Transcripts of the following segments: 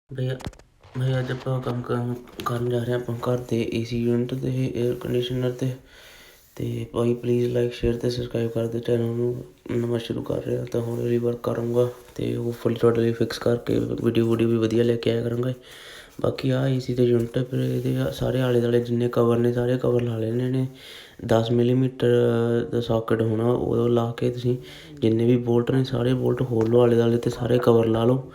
ਭਈਆ ਭਈਆ ਅੱਜ ਆਪਾਂ ਕੰਮ ਕਰਨ ਜਾ ਰਹੇ ਹਾਂ ਆਪਾਂ ਘਰ ਦੇ ਏਸੀ ਯੂਨਿਟ ਤੇ ਏਅਰ ਕੰਡੀਸ਼ਨਰ ਤੇ ਭਾਈ ਪਲੀਜ਼ ਲਾਈਕ ਸ਼ੇਅਰ ਤੇ ਸਬਸਕ੍ਰਾਈਬ ਕਰ ਦਿਓ ਚੈਨਲ ਨੂੰ। ਨਵਾਂ ਸ਼ੁਰੂ ਕਰ ਰਿਹਾ ਤਾਂ ਹੁਣ ਰੀਵਰਕ ਕਰਾਂਗਾ ਤੇ ਹੋਪਫੁਲੀ ਤੁਹਾਡੇ ਲਈ ਫਿਕਸ ਕਰਕੇ ਵੀਡੀਓ ਵੀ ਵਧੀਆ ਲੈ ਕੇ ਆਇਆ ਕਰਾਂਗਾ। ਬਾਕੀ ਆਹ ਏਸੀ ਦੇ ਯੂਨਿਟ ਫਿਰ ਇਹਦੇ ਸਾਰੇ ਆਲੇ ਦੁਆਲੇ ਜਿੰਨੇ ਕਵਰ ਨੇ ਸਾਰੇ ਕਵਰ ਲਾ ਲੈਣੇ ਨੇ। 10 ਮਿਲੀਮੀਟਰ ਦਾ ਸੋਕਟ ਹੋਣਾ ਉਹ ਲਾ ਕੇ ਤੁਸੀਂ ਜਿੰਨੇ ਵੀ ਬੋਲਟ ਨੇ ਸਾਰੇ ਬੋਲਟ ਖੋਲ੍ਹ ਲਓ ਆਲੇ ਦੁਆਲੇ ਤੇ ਸਾਰੇ ਕਵਰ ਲਾ ਲਓ।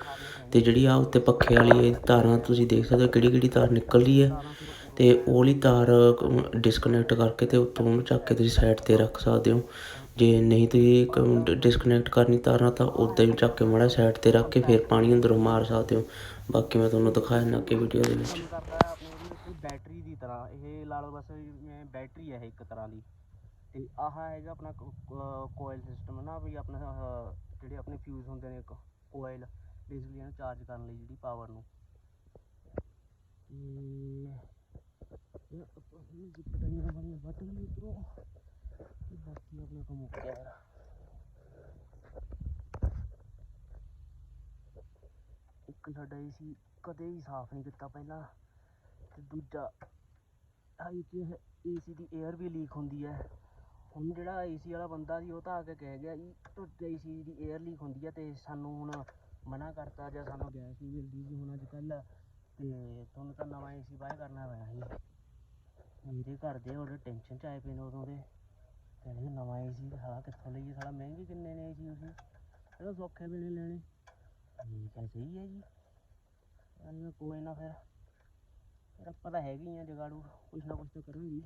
ਅਤੇ ਜਿਹੜੀ ਆ ਉੱਤੇ ਪੱਖੇ ਵਾਲੀ ਇਹ ਤਾਰਾਂ ਤੁਸੀਂ ਦੇਖ ਸਕਦੇ ਹੋ ਕਿਹੜੀ ਤਾਰ ਨਿਕਲ ਰਹੀ ਹੈ ਅਤੇ ਉਹ ਵਾਲੀ ਤਾਰ ਡਿਸਕਨੈਕਟ ਕਰਕੇ ਅਤੇ ਉੱਤੋਂ ਉਹਨੂੰ ਚੱਕ ਕੇ ਤੁਸੀਂ ਸਾਈਡ 'ਤੇ ਰੱਖ ਸਕਦੇ ਹੋ। ਜੇ ਨਹੀਂ ਤੁਸੀਂ ਡਿਸਕਨੈਕਟ ਕਰਨੀ ਤਾਰਾਂ ਤਾਂ ਉੱਦਾਂ ਹੀ ਚੱਕ ਕੇ ਮਾੜਾ ਸਾਈਡ 'ਤੇ ਰੱਖ ਕੇ ਫਿਰ ਪਾਣੀ ਅੰਦਰੋਂ ਮਾਰ ਸਕਦੇ ਹੋ। ਬਾਕੀ ਮੈਂ ਤੁਹਾਨੂੰ ਦਿਖਾ ਦਿੰਦਾ ਅੱਗੇ ਵੀਡੀਓ ਦੇ ਵਿੱਚ। ਬੈਟਰੀ ਦੀ ਤਰ੍ਹਾਂ ਇਹ ਲਾ ਲਓ, ਬਸ ਜਿਵੇਂ ਬੈਟਰੀ ਹੈ ਇੱਕ ਤਰ੍ਹਾਂ ਦੀ। ਅਤੇ ਆਹ ਹੈਗਾ ਆਪਣਾ ਕੋਇਲ ਸਿਸਟਮ ਨਾ, ਵੀ ਆਪਣਾ ਜਿਹੜੇ ਆਪਣੇ ਫਿਊਜ਼ ਹੁੰਦੇ ਨੇ ਕੋਇਲ ਬੇਸਿਕਲੀ ਇਹਨੂੰ ਚਾਰਜ ਕਰਨ ਲਈ ਜਿਹੜੀ ਪਾਵਰ ਨੂੰ। ਪਟਾਈਆਂ ਬਣੀਆਂ ਵੱਟ ਲਈ ਉੱਧਰੋਂ ਅਤੇ ਬਾਕੀ ਆਪਣਾ ਕੰਮ ਮੁੱਕ ਗਿਆ ਯਾਰ। ਇੱਕ ਸਾਡਾ ਏ ਸੀ ਕਦੇ ਵੀ ਸਾਫ਼ ਨਹੀਂ ਕੀਤਾ ਪਹਿਲਾਂ, ਅਤੇ ਦੂਜਾ ਏ ਸੀ ਦੀ ਏਅਰ ਵੀ ਲੀਕ ਹੁੰਦੀ ਹੈ। ਹੁਣ ਜਿਹੜਾ ਏ ਸੀ ਵਾਲਾ ਬੰਦਾ ਸੀ ਉਹ ਤਾਂ ਆ ਕੇ ਕਹਿ ਗਿਆ ਜੀ ਤੁਹਾਡੇ ਏ ਸੀ ਦੀ ਏਅਰ ਲੀਕ ਹੁੰਦੀ ਹੈ ਅਤੇ ਸਾਨੂੰ ਹੁਣ ਮਨਾ ਕਰਤਾ ਜਾਂ ਸਾਨੂੰ ਗੈਸ ਨਹੀਂ ਮਿਲਦੀ ਜੀ ਹੁਣ ਅੱਜ ਕੱਲ੍ਹ, ਅਤੇ ਤੁਹਾਨੂੰ ਤਾਂ ਨਵਾਂ ਏ ਸੀ ਬਾਏ ਕਰਨਾ ਪੈਣਾ ਜੀ। ਮੇਰੇ ਘਰ ਦੇ ਉਹਦੇ ਟੈਨਸ਼ਨ 'ਚ ਆਏ ਪਏ ਨੇ ਉਦੋਂ ਦੇ, ਕਹਿੰਦੇ ਨਵਾਂ ਏ ਸੀ ਸਾਲਾ ਕਿੱਥੋਂ ਲਈਏ, ਸਾਲਾ ਮਹਿੰਗੇ ਕਿੰਨੇ ਨੇ ਏ ਸੀ ਤੁਸੀਂ, ਕਹਿੰਦਾ ਸੌਖੇ ਵੀ ਨਹੀਂ ਲੈਣੇ। ਠੀਕ ਹੈ, ਸਹੀ ਹੈ ਜੀ। ਚੱਲ ਕੋਈ ਨਾ ਫਿਰ ਆਪਾਂ ਤਾਂ ਹੈਗੇ ਹੀ ਆ ਜਗਾੜੂ, ਕੁਛ ਨਾ ਕੁਛ ਤਾਂ ਕਰਾਂਗੇ।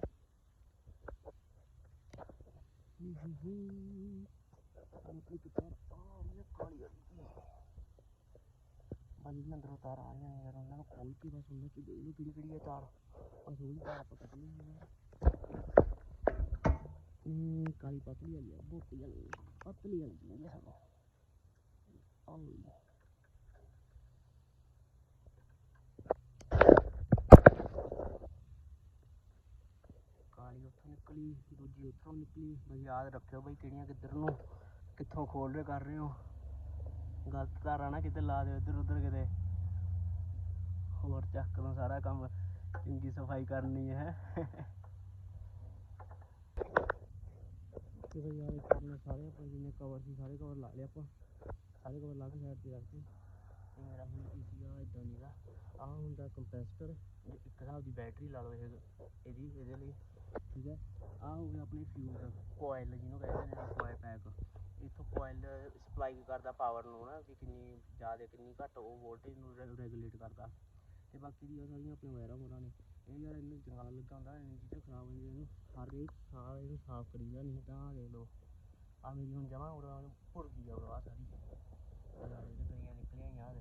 ਬੰਦ ਅੰਦਰੋਂ ਤਾਰ ਆ ਰਹੀਆਂ ਨੇ ਯਾਰ, ਉਹਨਾਂ ਨੂੰ ਖੋਲ ਕੇ ਬਸ ਉਹਨਾਂ 'ਚ ਦੇਖ ਲਓ ਕਿਹੜੀ ਹੈ ਤਾਰ, ਬਸ ਉਹੀ ਤਾਰ ਆਪਾਂ ਕੱਢ ਲਈ। ਕਾਲੀ ਪਤਲੀ ਵਾਲੀ ਆ, ਮੋਟੀ ਵਾਲੀ ਪਤਲੀ ਵਾਲੀ ਚਾਹੀਦੀ ਸਾਨੂੰ। ਕਾਲੀ ਉੱਥੋਂ ਨਿਕਲੀ, ਦੂਜੀ ਉੱਥੋਂ ਨਿਕਲੀ। ਬਸ ਯਾਦ ਰੱਖਿਓ ਬਈ ਕਿਹੜੀਆਂ ਕਿੱਥੋਂ ਖੋਲ ਰਹੇ ਕਰ ਰਹੇ ਹੋ, ਗਲਤ ਤਾਰਾਂ ਨਾ ਕਿਤੇ ਲਾ ਦਿਓ ਇੱਧਰ ਉੱਧਰ ਕਿਤੇ, ਹੋਰ ਚੱਕ ਲਓ ਸਾਰਾ ਕੰਮ, ਚੰਗੀ ਸਫਾਈ ਕਰਨੀ ਹੈ। ਚਲੋ ਯਾਰ ਇੱਕ ਆਪਣਾ ਸਾਰੇ ਆਪਾਂ ਜਿੰਨੇ ਕਵਰ ਸੀ ਸਾਰੇ ਕਵਰ ਲਾ ਲਏ ਆਪਾਂ, ਸਾਰੇ ਕਵਰ ਲਾ ਕੇ ਸਾਈਡ 'ਤੇ ਰੱਖਦੇ। ਅਤੇ ਮੇਰਾ ਹੁਣ ਏ ਸੀ ਆ ਇੱਦਾਂ ਨੀਗਾ, ਆਹ ਹੁੰਦਾ ਕੰਪਰੈਸਰ, ਇੱਕ ਹਿਸਾਬ ਦੀ ਬੈਟਰੀ ਲਾ ਲਓ ਇਹਦੇ ਲਈ, ਠੀਕ ਹੈ। ਆਹ ਹੋ ਗਿਆ ਆਪਣੇ ਫਿਊਜ਼ ਕੋਇਲ ਜਿਹਨੂੰ ਕਹਿੰਦੇ ਨੇ, ਕੋਇਲ ਪੈਕ। ਇੱਥੋਂ ਕੋਇਲ ਸਪਲਾਈ ਕਰਦਾ ਪਾਵਰ ਨੂੰ ਨਾ, ਕਿ ਕਿੰਨੀ ਜ਼ਿਆਦਾ ਕਿੰਨੀ ਘੱਟ ਉਹ ਵੋਲਟੇਜ ਨੂੰ ਰੈਗੂਲੇਟ ਕਰਦਾ। ਅਤੇ ਬਾਕੀ ਦੀਆਂ ਸਾਰੀਆਂ ਆਪਣੀਆਂ ਵਾਇਰਾਂ ਵੂਰਾਂ ਨੇ। ਇਹ ਯਾਰ ਇਹਨੂੰ ਜੰਗਾਲ ਲੱਗਾ ਹੁੰਦਾ, ਇੰਨੀ ਚੀਜ਼ਾਂ ਖਰਾਬ ਹੁੰਦੀਆਂ, ਇਹਨੂੰ ਹਰੇਕ ਸਾਲ ਇਹਨੂੰ ਸਾਫ਼ ਕਰੀਦਾ। ਨਹੀਂ ਤਾਂ ਆਹ ਦੇਖ ਲਓ ਆਹ ਮੇਰੀ ਹੁਣ ਜਮਾਂ ਭੁਰ ਗਈ ਆ ਆਹ ਸਾਰੀ ਨਾਲੇ ਤੇ ਗਲੀਆਂ ਨਿਕਲੀਆਂ ਹੀ ਆ।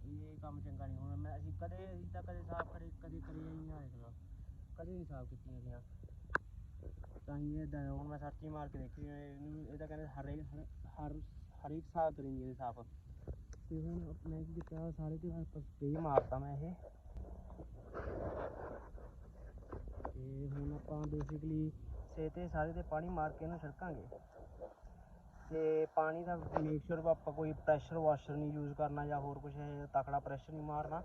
ਇਹ ਕੰਮ ਚੰਗਾ ਨਹੀਂ ਹੋਣਾ। ਅਸੀਂ ਤਾਂ ਕਦੇ ਸਾਫ਼ ਕਰਿਆ ਹੀ ਨਹੀਂ, ਆ ਦੇਖ ਲਓ ਕਦੇ ਨਹੀਂ ਸਾਫ਼ ਕੀਤੀਆਂ ਗਈਆਂ। ਤਾਂ ਹੀ ਇੱਦਾਂ ਹੁਣ ਮੈਂ ਸਰਚ ਹੀ ਮਾਰ ਕੇ ਦੇਖੀ ਇਹਨੂੰ, ਇਹ ਤਾਂ ਕਹਿੰਦੇ ਹਰੇਕ ਸਾਲ ਕਰੀਏ ਸਾਫ਼। ਅਤੇ ਹੁਣ ਮੈਂ ਕੀ ਕੀਤਾ, ਸਾਰੇ 'ਤੇ ਸਪਰੇਅ ਮਾਰਤਾ ਮੈਂ ਇਹ। ਅਤੇ ਹੁਣ ਆਪਾਂ ਬੇਸਿਕਲੀ ਸਾਰੇ 'ਤੇ ਪਾਣੀ ਮਾਰ ਕੇ ਇਹਨੂੰ ਛਿੜਕਾਂਗੇ। ਅਤੇ ਪਾਣੀ ਦਾ ਮੇਕ ਸ਼ੋਰ ਆਪਾਂ ਕੋਈ ਪ੍ਰੈਸ਼ਰ ਵਾਸ਼ਰ ਨਹੀਂ ਯੂਜ਼ ਕਰਨਾ ਜਾਂ ਹੋਰ ਕੁਛ ਤਕੜਾ ਪ੍ਰੈਸ਼ਰ ਨਹੀਂ ਮਾਰਨਾ।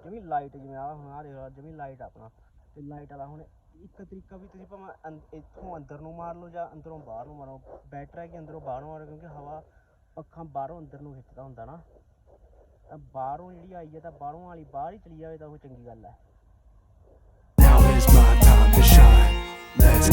ਜਮੀ ਲਾਈਟ, ਜਿਵੇਂ ਆਹ ਹੁਣ ਆਹ ਦੇਖ ਲਓ ਜਮੀ ਲਾਈਟ ਆਪਣਾ, ਅਤੇ ਲਾਈਟ ਵਾਲਾ। ਹੁਣ ਇੱਕ ਤਰੀਕਾ ਵੀ ਤੁਸੀਂ ਭਾਵੇਂ ਇੱਥੋਂ ਅੰਦਰ ਨੂੰ ਮਾਰ ਲਓ ਜਾਂ ਅੰਦਰੋਂ ਬਾਹਰ ਨੂੰ ਮਾਰੋ, ਬੈਟਰ ਹੈ ਕਿ ਅੰਦਰੋਂ ਬਾਹਰ ਨੂੰ ਮਾਰੋ, ਕਿਉਂਕਿ ਹਵਾ ਪੱਖਾ ਬਾਹਰੋਂ ਅੰਦਰ ਨੂੰ ਖਿੱਚਦਾ ਹੁੰਦਾ ਨਾ। ਬਾਹਰੋਂ ਜਿਹੜੀ ਆਈ ਹੈ ਤਾਂ ਬਾਹਰੋਂ ਵਾਲੀ ਬਾਹਰ ਹੀ ਚਲੀ ਜਾਵੇ ਤਾਂ ਉਹ ਚੰਗੀ ਗੱਲ ਹੈ।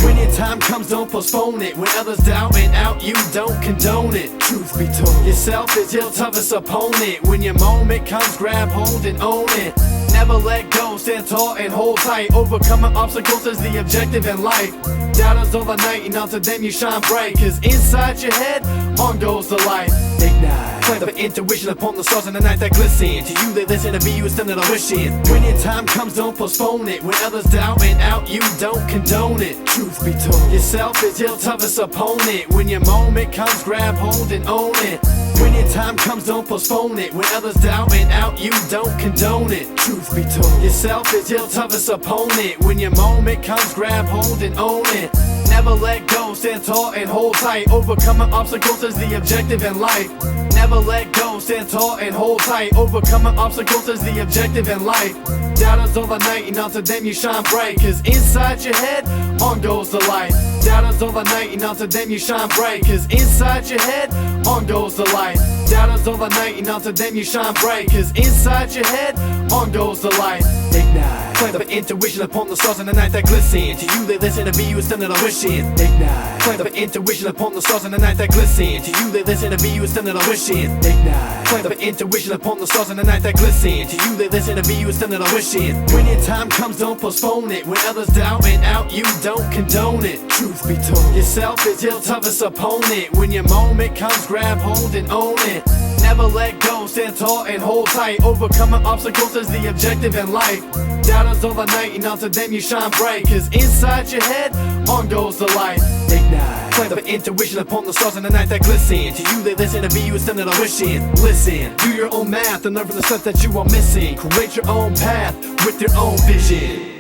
When your time comes, don't postpone it. When others doubting out, you don't condone it. Truth be told, yourself is your toughest opponent. When your moment comes, grab hold and own it. Never let go, stand tall and hold tight. Overcoming obstacles is the objective in life. Doubters all the night, and onto them you shine bright. Cause inside your head, on goes the light. Ignite. Play the intuition upon the stars in the night that glisten. To you they listen, to be you it's them that are wishing. When your time comes, don't postpone it. When others doubting out, you don't condone it. Truth be told, yourself is your toughest opponent. When your moment comes, grab hold and own it. When your time comes, don't postpone it. When others doubting out, you don't condone it. Truth be told, yourself is your toughest opponent. When your moment comes, grab hold and own it. Never let go, stand tall and hold tight. Overcoming obstacles is the objective in life. Never let go, stand tall and hold tight. Overcoming obstacles is the objective in life. Doubters all the night, and unto them you shine bright. Cause inside your head, on goes the light. Doubters all the night, and unto them you shine bright. Cause inside your head, on goes the light. Doubters all the night, and unto them you shine bright. Cause inside your head, on goes the light. Ignite. Plant of intuition upon the stars in the night that glisten. To you they listen, to be you instead of wishing. Ignite. Plant of intuition upon the stars in the night that glisten. To you they listen, to be you instead of wishing. Ignite. Plant of intuition upon the stars in the night that glisten. To you they listen, to be you instead of wishing. When your time comes, don't postpone it. When others doubt and out, you don't condone it. Truth be told, yourself is your toughest opponent. When your moment comes, grab hold and own it. Never let go, stand tall and hold tight. Overcoming obstacles is the objective in life. Doubters all the night, and unto them you shine bright. Cause inside your head, on goes the light. Ignite. Plant of intuition upon the stars in the night that glisten. To you they listen, to be you instead of wishing. Listen, do your own math and learn from the stuff that you are missing. Create your own path with your own vision.